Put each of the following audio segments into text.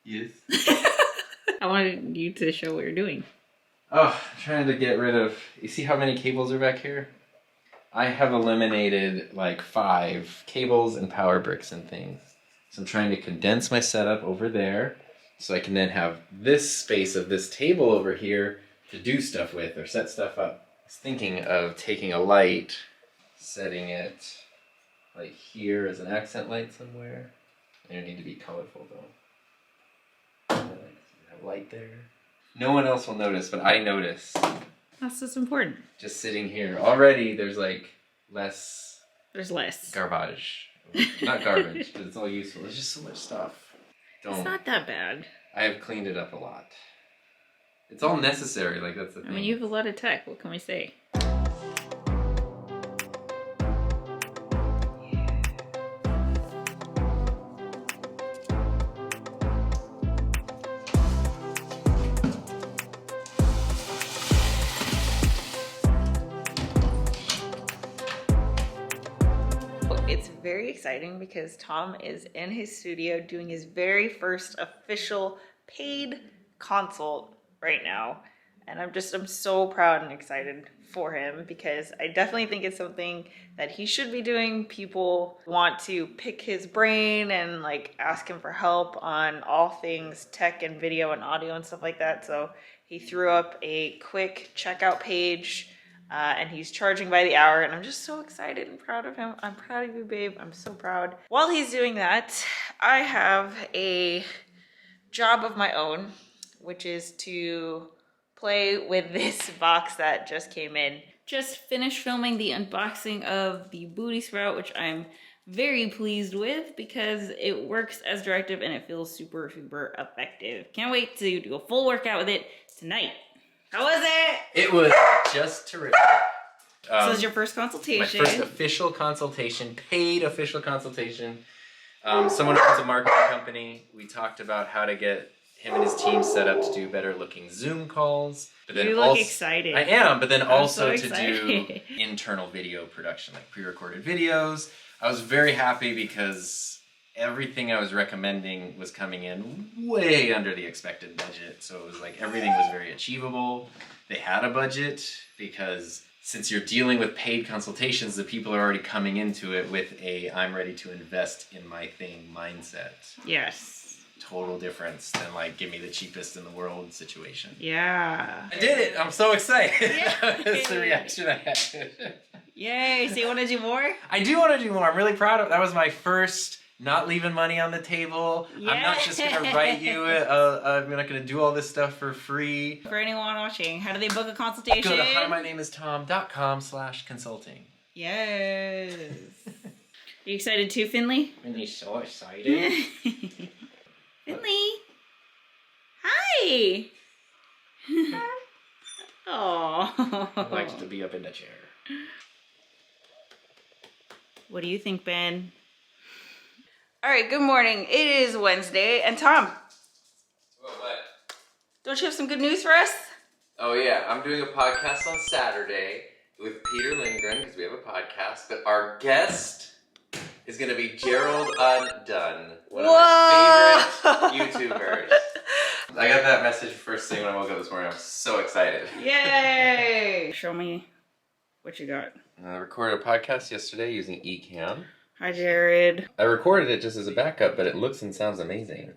Yes. I wanted you to show what you're doing. Oh, I'm trying to get rid of... You see how many cables are back here? I have eliminated like 5 cables and power bricks and things. So I'm trying to condense my setup over there so I can then have this space of this table over here to do stuff with or set stuff up. I was thinking of taking a light, setting it like here as an accent light somewhere. They don't need to be colorful though. Have light there. No one else will notice, but I notice. That's just important. Just sitting here. Already there's like less... There's less. Garbage. Not garbage, but it's all useful. There's just so much stuff. It's not that bad. I have cleaned it up a lot. It's all necessary, like that's the thing. I mean, you have a lot of tech. What can we say? It's very exciting because Tom is in his studio doing his very first official paid consult right now. And I'm so proud and excited for him because I definitely think it's something that he should be doing. People want to pick his brain and like ask him for help on all things tech and video and audio and stuff like that. So he threw up a quick checkout page. And he's charging by the hour, and I'm just so excited and proud of him. I'm proud of you, babe. I'm so proud. While he's doing that, I have a job of my own, which is to play with this box that just came in. Just finished filming the unboxing of the booty sprout, which I'm very pleased with because it works as directive and it feels super, super effective. Can't wait to do a full workout with it tonight. How was it? It was just terrific. So this is your first consultation. My first official consultation, paid official consultation. Someone owns a marketing company. We talked about how to get him and his team set up to do better looking Zoom calls. But then you look excited. I am, but then also so to do internal video production, like pre-recorded videos. I was very happy because everything I was recommending was coming in way under the expected budget. So it was like everything was very achievable. They had a budget because since you're dealing with paid consultations, the people are already coming into it with a I'm ready to invest in my thing mindset. Yes. Total difference than like give me the cheapest in the world situation. Yeah. I did it. I'm so excited. Yay. That's the reaction I had. Yay. So you want to do more? I do want to do more. I'm really proud of it. That was my first not leaving money on the table. Yeah. I'm not just going to write you, I'm not going to do all this stuff for free. For anyone watching, how do they book a consultation? Go to himynamestom.com/consulting. Yes. Are you excited too, Finley? Finley's so excited. Finley. Hi. Oh. He likes to be up in the chair. What do you think, Ben? All right, good morning. It is Wednesday, and Tom. What? Don't you have some good news for us? Oh yeah, I'm doing a podcast on Saturday with Peter Lindgren because we have a podcast, but our guest is going to be Gerald Undone, one of my favorite YouTubers. I got that message first thing when I woke up this morning. I'm so excited. Yay! Show me what you got. I recorded a podcast yesterday using Ecamm. Hi, Jared. I recorded it just as a backup, but it looks and sounds amazing.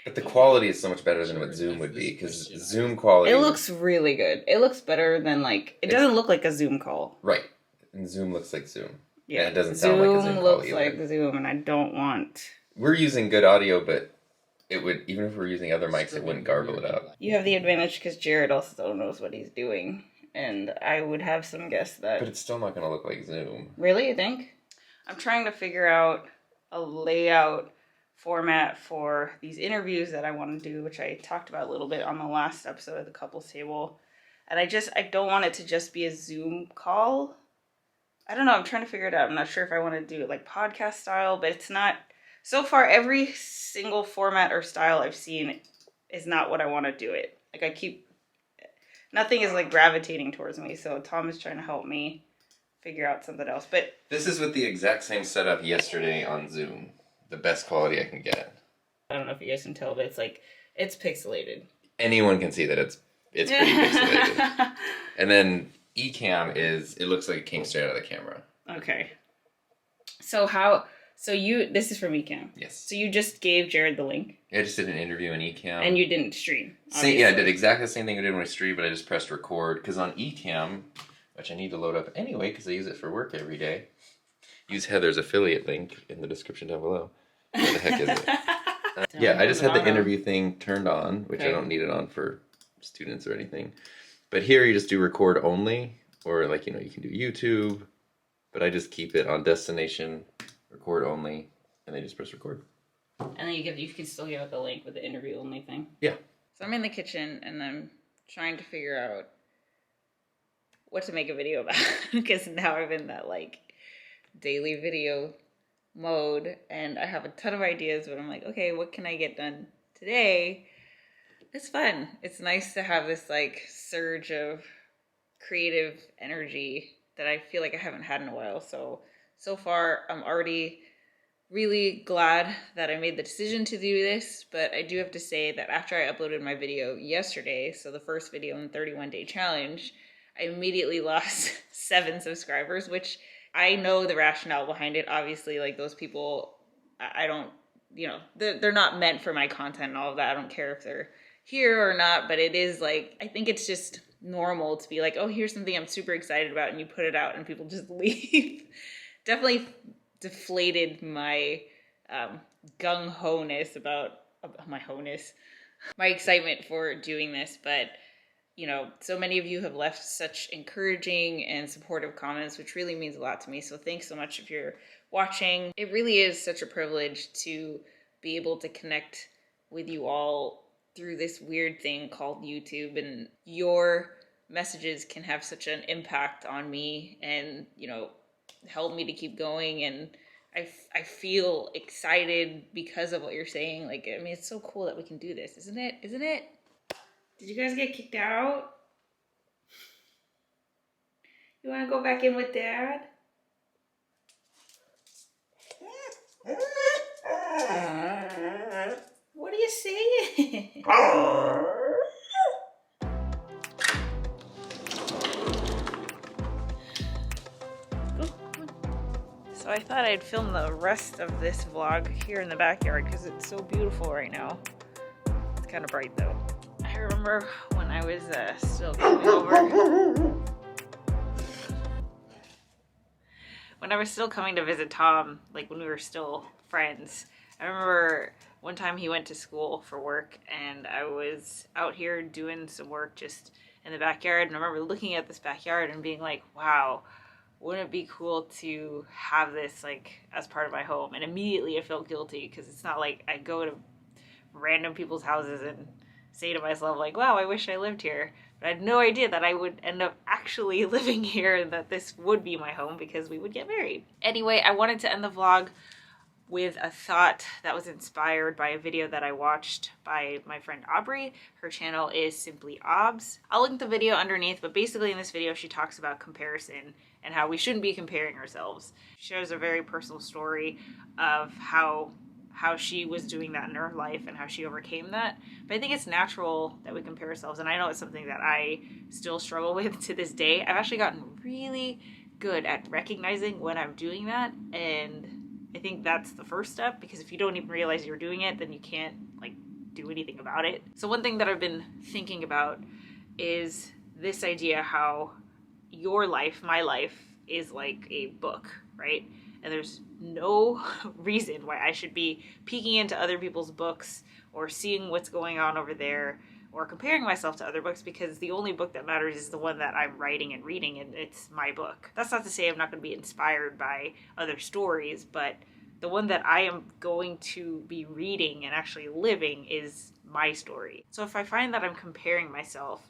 But the quality is so much better than what Zoom would be, because Zoom quality... It looks really good. It looks better than, like... It doesn't look like a Zoom call. Right. And Zoom looks like Zoom. Yeah. And it doesn't sound like a Zoom call looks either. like Zoom, and I don't want... We're using good audio, but it would... Even if we're using other mics, it wouldn't garble it up. You have the advantage because Jared also knows what he's doing. And I would have some guess that... But it's still not going to look like Zoom. Really, you think? I'm trying to figure out a layout format for these interviews that I want to do, which I talked about a little bit on the last episode of the couples table. And I don't want it to just be a Zoom call. I don't know. I'm trying to figure it out. I'm not sure if I want to do it like podcast style, but it's not. So far, every single format or style I've seen is not what I want to do it. Like nothing is like gravitating towards me. So Tom is trying to help me figure out something else. But this is with the exact same setup yesterday on Zoom. The best quality I can get. I don't know if you guys can tell, but it's like, it's pixelated. Anyone can see that it's pretty pixelated. And then Ecamm it looks like it came straight out of the camera. Okay. So this is from Ecamm. Yes. So you just gave Jared the link. I just did an interview in Ecamm. And you didn't stream. Yeah, I did exactly the same thing I did when I streamed, but I just pressed record. Because on Ecamm, which I need to load up anyway because I use it for work every day, use Heather's affiliate link in the description down below. Where the heck is it? Yeah, I just had the interview thing turned on, which I don't need it on for students or anything. But here you just do record only, or like, you can do YouTube, but I just keep it on destination, record only, and then just press record. And then you can still give it the link with the interview only thing. Yeah. So I'm in the kitchen and I'm trying to figure out what to make a video about because now I'm in that like daily video mode and I have a ton of ideas, but I'm like, okay, what can I get done today? It's fun. It's nice to have this like surge of creative energy that I feel like I haven't had in a while. So far I'm already really glad that I made the decision to do this, but I do have to say that after I uploaded my video yesterday, so the first video in the 31-day challenge, I immediately lost 7 subscribers, which I know the rationale behind it. Obviously, like those people, I don't, they're not meant for my content and all of that. I don't care if they're here or not, but it is like, I think it's just normal to be like, oh, here's something I'm super excited about, and you put it out and people just leave. Definitely deflated my gung-ho-ness about my excitement for doing this, but so many of you have left such encouraging and supportive comments, which really means a lot to me. So thanks so much if you're watching. It really is such a privilege to be able to connect with you all through this weird thing called YouTube, and your messages can have such an impact on me and, help me to keep going. And I feel excited because of what you're saying. Like, I mean, it's so cool that we can do this, isn't it? Isn't it? Did you guys get kicked out? You want to go back in with Dad? What are you saying? So I thought I'd film the rest of this vlog here in the backyard because it's so beautiful right now. It's kind of bright though. I remember when I was still coming over. When I was still coming to visit Tom, like when we were still friends, I remember one time he went to school for work and I was out here doing some work just in the backyard. And I remember looking at this backyard and being like, wow, wouldn't it be cool to have this like as part of my home? And immediately I felt guilty because it's not like I go to random people's houses and say to myself like, wow, I wish I lived here. But I had no idea that I would end up actually living here and that this would be my home because we would get married. Anyway, I wanted to end the vlog with a thought that was inspired by a video that I watched by my friend Aubrey. Her channel is Simply Obs. I'll link the video underneath, but basically in this video she talks about comparison and how we shouldn't be comparing ourselves. She shares a very personal story of how she was doing that in her life and how she overcame that. But I think it's natural that we compare ourselves, and I know it's something that I still struggle with to this day. I've actually gotten really good at recognizing when I'm doing that, and I think that's the first step, because if you don't even realize you're doing it, then you can't like do anything about it. So one thing that I've been thinking about is this idea how your life, my life, is like a book, right? And there's no reason why I should be peeking into other people's books or seeing what's going on over there or comparing myself to other books, because the only book that matters is the one that I'm writing and reading, and it's my book. That's not to say I'm not going to be inspired by other stories, but the one that I am going to be reading and actually living is my story. So if I find that I'm comparing myself,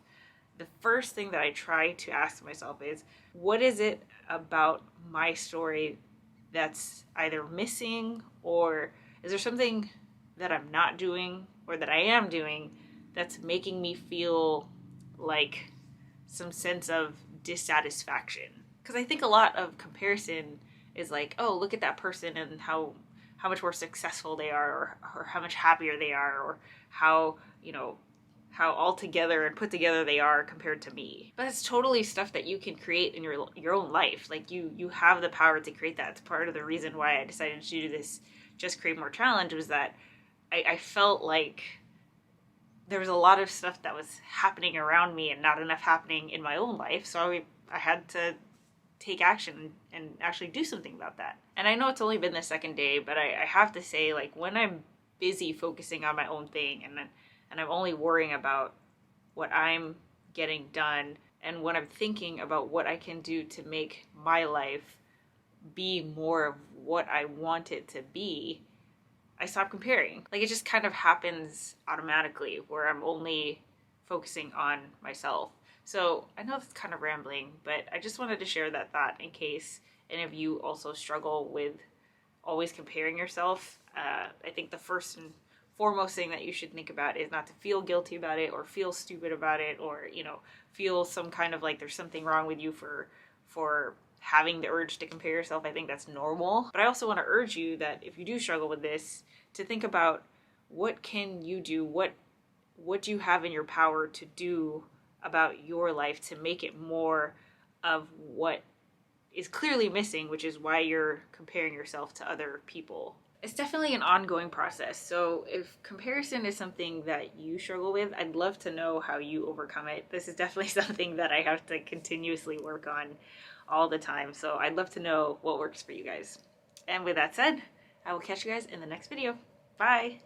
the first thing that I try to ask myself is, what is it about my story that's either missing, or is there something that I'm not doing or that I am doing that's making me feel like some sense of dissatisfaction? Because I think a lot of comparison is like, oh, look at that person and how how much more successful they are, or how much happier they are, or how, how all together and put together they are compared to me. But it's totally stuff that you can create in your own life. Like you have the power to create that. It's part of the reason why I decided to do this Just Create More challenge, was that I felt like there was a lot of stuff that was happening around me and not enough happening in my own life. So I had to take action and actually do something about that. And I know it's only been the second day, but I have to say, like, when I'm busy focusing on my own thing and I'm only worrying about what I'm getting done, and when I'm thinking about what I can do to make my life be more of what I want it to be, I stop comparing. Like, it just kind of happens automatically where I'm only focusing on myself. So I know that's kind of rambling, but I just wanted to share that thought in case any of you also struggle with always comparing yourself. I think the first and foremost thing that you should think about is not to feel guilty about it, or feel stupid about it, or feel some kind of like there's something wrong with you for having the urge to compare yourself. I think that's normal. But I also want to urge you that if you do struggle with this, to think about what can you do, what do you have in your power to do about your life to make it more of what is clearly missing, which is why you're comparing yourself to other people. It's definitely an ongoing process. So if comparison is something that you struggle with, I'd love to know how you overcome it. This is definitely something that I have to continuously work on all the time. So I'd love to know what works for you guys. And with that said, I will catch you guys in the next video. Bye.